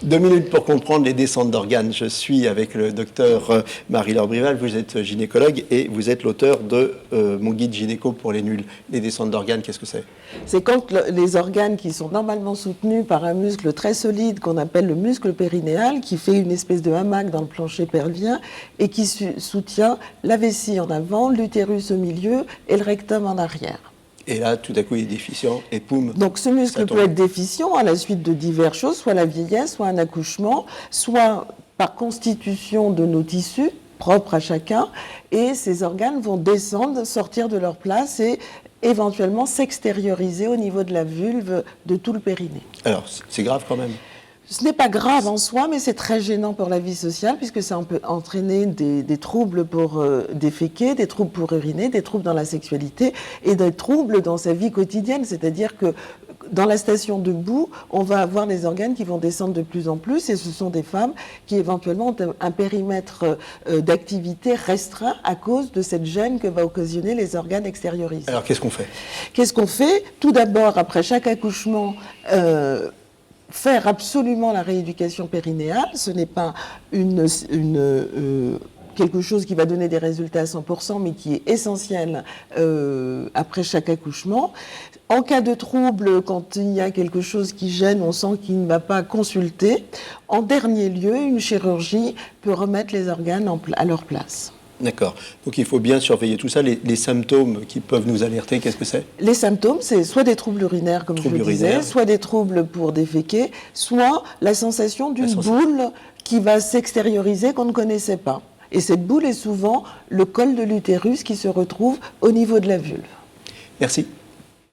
2 minutes pour comprendre les descentes d'organes. Je suis avec le docteur Marie-Laure Brival. Vous êtes gynécologue et vous êtes l'auteur de mon guide gynéco pour les nuls. Les descentes d'organes, qu'est-ce que c'est? C'est quand les organes qui sont normalement soutenus par un muscle très solide qu'on appelle le muscle périnéal, qui fait une espèce de hamac dans le plancher pelvien et qui soutient la vessie en avant, l'utérus au milieu et le rectum en arrière. Et là, tout à coup, il est déficient et poum. Donc ce muscle peut être déficient à la suite de diverses choses, soit la vieillesse, soit un accouchement, soit par constitution de nos tissus propres à chacun, et ces organes vont descendre, sortir de leur place et éventuellement s'extérioriser au niveau de la vulve, de tout le périnée. Alors, c'est grave quand même. Ce n'est pas grave en soi, mais c'est très gênant pour la vie sociale, puisque ça peut entraîner des troubles pour déféquer, des troubles pour uriner, des troubles dans la sexualité et des troubles dans sa vie quotidienne. C'est-à-dire que dans la station debout, on va avoir des organes qui vont descendre de plus en plus, et ce sont des femmes qui éventuellement ont un périmètre d'activité restreint à cause de cette gêne que va occasionner les organes extériorisés. Alors, qu'est-ce qu'on fait? Qu'est-ce qu'on fait? Tout d'abord, après chaque accouchement, faire absolument la rééducation périnéale. Ce n'est pas quelque chose qui va donner des résultats à 100%, mais qui est essentiel après chaque accouchement. En cas de trouble, quand il y a quelque chose qui gêne, on sent qu'il ne va pas consulter. En dernier lieu, une chirurgie peut remettre les organes à leur place. D'accord. Donc il faut bien surveiller tout ça. Les symptômes qui peuvent nous alerter, qu'est-ce que c'est? Les symptômes, c'est soit des troubles urinaires, comme je le disais, soit des troubles pour déféquer, soit la sensation d'une boule qui va s'extérioriser qu'on ne connaissait pas. Et cette boule est souvent le col de l'utérus qui se retrouve au niveau de la vulve. Merci.